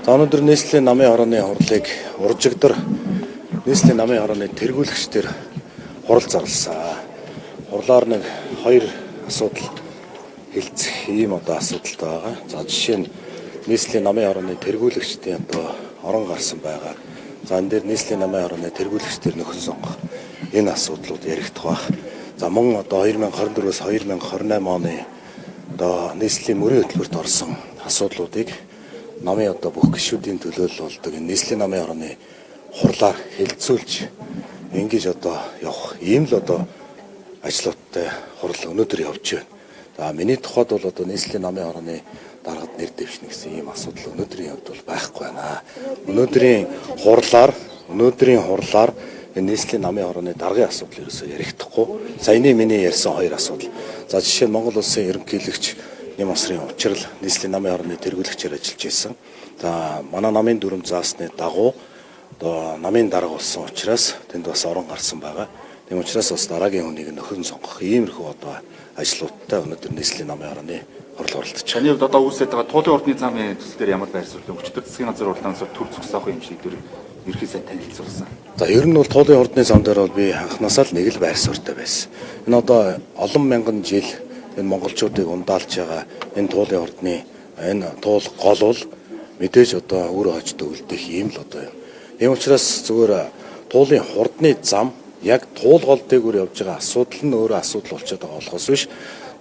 За өнөөдөр нийслэлийн намын хорооны хурлыг уржигдэр нийслэлийн намын хорооны тэргүүлэгчдэр хурал зарласан. Хурлаар нэг хоёр асуудал хэлцэх ийм асуудалтай байгаа. За жишээ нь нийслэлийн намын хорооны тэргүүлэгчдийн орон гарсан байгаа. За энэ дээр нийслэлийн намын хорооны тэргүүлэгчдэр нөхөн сонгох энэ асуудлууд яригдах баг. За мөн 2024-өөс 2028 оны нийслэлийн мөрийн хөтөлбөрт орсон асуудлуудыг намын бүх гишүүдийн төлөөлөл болдог энэ нийслэлийн намын хорооны хурлаар хэлэлцүүлж ингэж явах ийм л ажлуудтай хурал өнөөдөр явж байна. За миний тухайд бол нийслэлийн намын хорооны даргад нэр дэвшнэ гэсэн ийм асуудал өнөөдрийн хувьд бол байхгүй байна. Өнөөдрийн хурлаар энэ нийслэлийн намын хорооны даргын асуудал ерөөсөө ярихдаггүй. Саяны миний ярьсан хоёр асуудал. За жишээ нь Монгол улсын ерөнхийлөгч Нэм усрын учрал нийслэлийн намын хорооны тэргүүлэгчээр ажиллаж байсан. За манай намын дүрм заасны дагуу намын дарга болсон учраас тэнд бас орон гарсан байгаа. Тийм учраас бас дараагийн хүнийг нөхөн сонгох иймэрхүү ажлуудтай өнөөдөр нийслэлийн намын хорооны хурал оролдож байна. Таны хувьд үүсэж байгаа туулын ордны замын төсөл дээр ямар байр суурь өчтөр засгийн газар уралдаанаас төр зогсоох юм шиг дээр ерхий сайн танилцуулсан. За ер нь бол туулын ордны зам дээр бол би анхнаасаа л нэг л байр суурьтай байсан. Энэ олон мянган жил энэ монголчуудыг ундаалж байгаа энэ туулын ордны энэ туул гол бол мэдээж өөрөө хожид үлдэх юм л юм. Тийм учраас зүгээр туулын хурдны зам яг туул гол дээгүүр явж байгаа асуудал нь өөрөө асуудал болчиход байгаа болохоос биш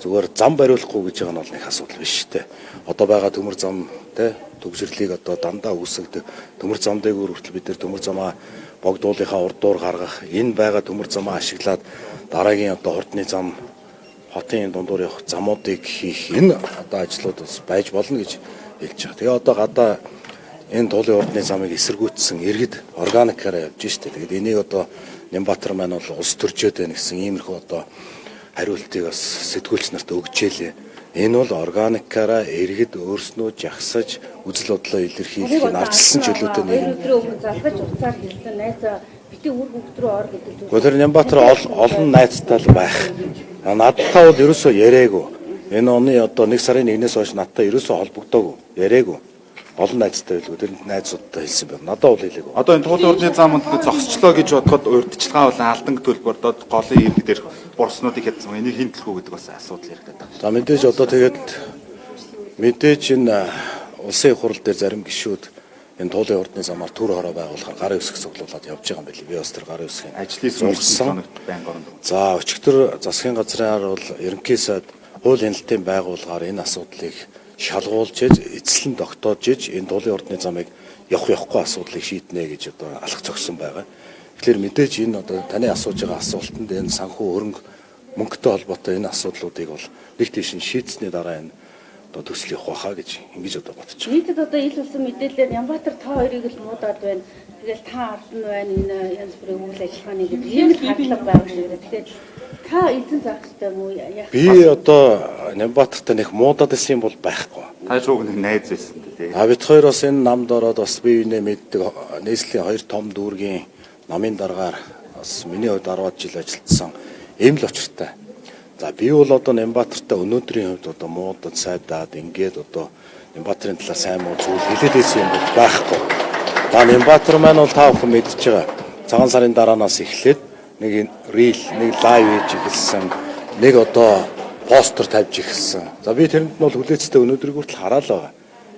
зүгээр зам бариулахгүй гэж байгаа нь бол нэг асуудал биш те. Байгаа төмөр зам те төгсрлийг дандаа үүсгдэг төмөр зам дээгүүр хүртэл бид нэр төмөр замаа богдуулынхаа урдуур гаргах энэ байгаа төмөр замаа ашиглаад дараагийн хурдны зам хотын дундуур явах замуудыг хийх энэ ажлууд бас байж болно гэж хэлж байгаа. Тэгээ гадаа энэ туулын ордны замыг эсэргүүцсэн иргэд органикаараа явж штэ. Тэгээд энийг Нямбатар маань бол улс төржөөд байна гэсэн иймэрхүү хариултыг бас сэтгүүлч нарт өгчээлээ. Энэ бол органикаараа иргэд өөрснөө жагсаж үзэл бодлоо илэрхийлэх нь ардчилсан чөлөөтэй нэг юм. Өдрөө өмнө залгаж уцаар хэлсэн найзаа бити үр хөвгт рүү ор гэдэг зүйл. Гэхдээ Нямбатар олон найзтай л байх. Надтай бол ерөөсөө яриаггүй. Энэ оны 1 сарын 1-ээс хойш надтай ерөөсөө холбогдоогүй. Яриаггүй. Олон найзтай байлгүй. Тэр найзуудтай хэлсэн байна. Надад бол хэлээгүй. Энэ туулын ордны замд зогсчлоо гэж бодоход урьдчилгаа болон алдан төлбөр голын иргэн дээр бурснуудыг хязсан. Энийг хэн төлөх үү гэдэг бас асуудал яригдаад байна. За мэдээж тэгээд мэдээж энэ улсын хурал дээр зарим гишүүд энэ туулын ордны замаар төр хороо байгуулахаар гарын үсэг цуглуулад явж байгаа юм байна. Би бас тэр гарын үсгийн ажлын сургалтын байнга оронд. За өчигдөр засгийн газраар бол ерөнхий сайд хууль хяналтын байгууллагаар энэ асуудлыг шалгуулж эцэслэн тогтоож энэ туулын ордны замыг явахгүй асуудлыг шийднэ гэж алах зогсон байгаа. Тэгэхээр мэдээж энэ таны асууж байгаа асуултанд энэ санхүү хөрөнгө мөнгөтэй холбоотой энэ асуудлуудыг бол нэг тийш нь шийдсэний дараа энэ төсөл явах байхаа гэж ингэж бодож байна. Нийтэд ил болсон мэдээлэлээр Нямбатар та хоёрыг л муудаад байна. Тэгэл та ард нь байна энэ янз бүрийн үйл ажиллагааны гэдэг ийм л хадлага байгаа юм. Тэгэхээр та эзэн заах хэрэгтэй юм уу? Би Нямбатартай нэг муудаад исэн юм бол байхгүй. Та шууг нэг найз байсан тий. Бид хоёр бас энэ намд ороод бас бие биенээ мэддэг нийслэлийн хоёр том дүүргийн намын даргаар бас миний хувьд 10 жил ажилласан ийм л очиртай. За би бол Нямбатартай өнөөдрийн хувьд муудад сайдаад ингээд Нямбатрын талаар сайн муу зүйл хэлээд байсан юм бол байхгүй. Нямбатар маань бол та бүхэн мэдж байгаа. Цагаан сарын дараанаас эхлээд нэг рил, нэг лайв хийж эхэлсэн, нэг постэр тавьж эхэлсэн. За би тэрэнд нь бол хүлээцтэй өнөөдрийг хүртэл хараад байгаа.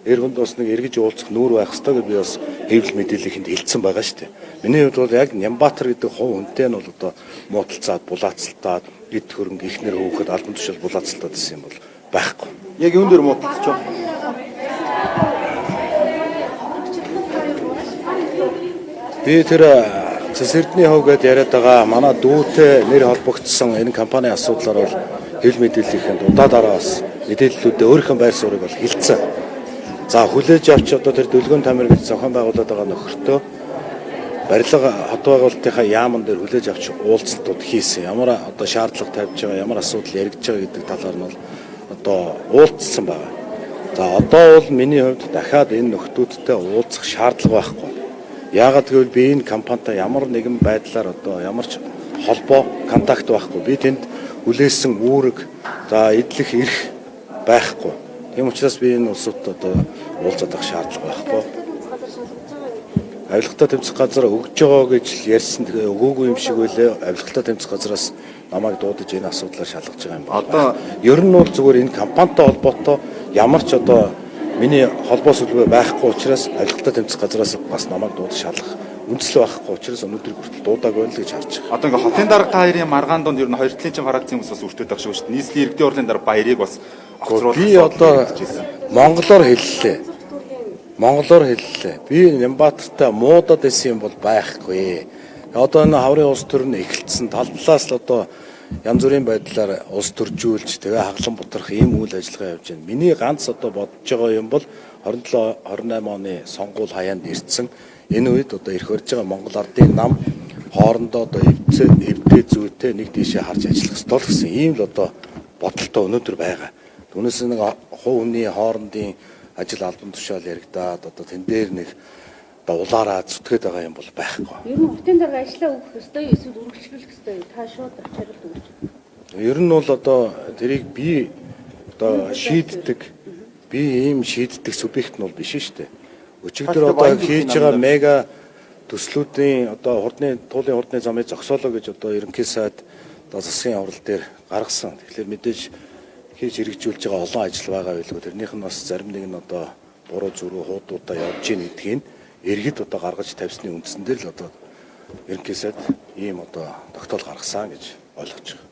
Эргэнд бас нэг эргэж уулзах нүүр байх хэрэгтэй гэж би бас хэвлэл мэдээллийнхэнд хэлсэн байгаа шүү дээ. Миний хувьд бол яг Нямбатар гэдэг хувь хүнтэй нь бол муудалцаад, булаацалтаад, эд хөрөнгө ихнэр хөөхөд албан тушаал булаацалтаад гэсэн юм бол байхгүй. Яг юун дээр муудалцж байна? Би тэр Цэсэрдний хөв гэдээ яриад байгаа манай дүүтэй нэр холбогдсон энэ компани асуудлаар бол хэвлэл мэдээллийнхэнд удаа бас мэдээллүүдээ өөрийнхөө байр суурийг бол хэлсэн. За хүлээж авч тэр Дөлгөөн Тамир гэж зохион байгуулад байгаа нөхөртөө барилга хот байгуулалтынхаа яамн дээр хүлээж авч уулзалтууд хийсэн. Ямар шаардлага тавьж байгаа, ямар асуудал яригдж байгаа гэдэг талаар нь бол уулзсан байгаа. За одоо бол миний хувьд дахиад энэ нөхдүүдтэй уулзах шаардлага байхгүй. Яагаад гэвэл би энэ компанитай ямар нэгэн байдлаар ямар ч холбоо, контакт байхгүй. Би тэнд хүлээсэн үүрэг, эдлэх эрх байхгүй. Тийм учраас би энэ улсууд уулзах шаардлага байхгүй. Авилгатай тэмцэх газар өгж байгаа гэж ярьсан. Тэгээ өгөөгүй юм шиг байлаа. Авилгатай тэмцэх газараас намайг дуудаж энэ асуудлаар шалгаж байгаа юм байна. Одоо ер нь бол зүгээр энэ компанитай холбоотой ямар ч одоо миний холбоо сүлбэ байхгүй учраас авилгатай тэмцэх газараас бас намайг дуудаж шалгах үндэслэл байхгүй учраас өнөөдөр хүртэл дуудаагүй л гэж харж байгаа. одоо ингээ хотын дарга та хоёрын маргаан донд ер нь хоёр талын чинь фракцийн хүмүүс бас өртөөд байгаа шүү дээ. Нийслэлийн иргэдийн хурлын дараа баярыг бас Би одоо монголоор хэллээ. Монголоор хэллээ. Би Нямбатартай муудад исэн юм бол байхгүй. Одоо энэ хаврын улс төр нь эхэлсэн тал талаас л одоо янз бүрийн байдлаар улс төржүүлж тэгээ хаглан бутрах ийм үйл ажиллагаа явж байна. Миний ганц одоо бодож байгаа юм бол 27 28 оны сонгуул хаяанд ирсэн. Энэ үед одоо ирэх барьж байгаа Монгол ардын нам хоорондоо одоо эвдээ зүйтэй нэг тийшээ харж ажиллах ёстой л гэсэн ийм л одоо бодолтой өнөөдөр байгаа. Түүнээс нэг хувь хүний хоорондын ажил албан тушаал яригадаад одоо тэн дээр нэг одоо улаараа зүтгээд байгаа юм бол байхгүй. Ер нь хотын дарга ажиллаа өгөх ёстой юу эсвэл үргэлжлүүлэх ёстой юу? Та шууд хариулт өгч. Ер нь бол одоо тэрийг би одоо шийддэг би ийм шийддэг субъект нь бол биш шүү дээ. Өчигдөр одоо хийж байгаа мега төслүүдийн одоо туулын хурдны замыг зогсоолоо гэж одоо ерөнхий сайд одоо засгийн хурал дээр гаргасан. Тэгэхээр мэдээж хийж хэрэгжүүлж байгаа олон ажил байгаа байлгүй. Тэрнийх нь бас зарим нэг нь одоо буруу зүрүү хуудуудаа явж гин гэдгийг иргэд одоо гаргаж тавьсны үндсэн дээр л одоо ерөнхий сайд ийм одоо тогтоол гаргасан гэж ойлгож байгаа.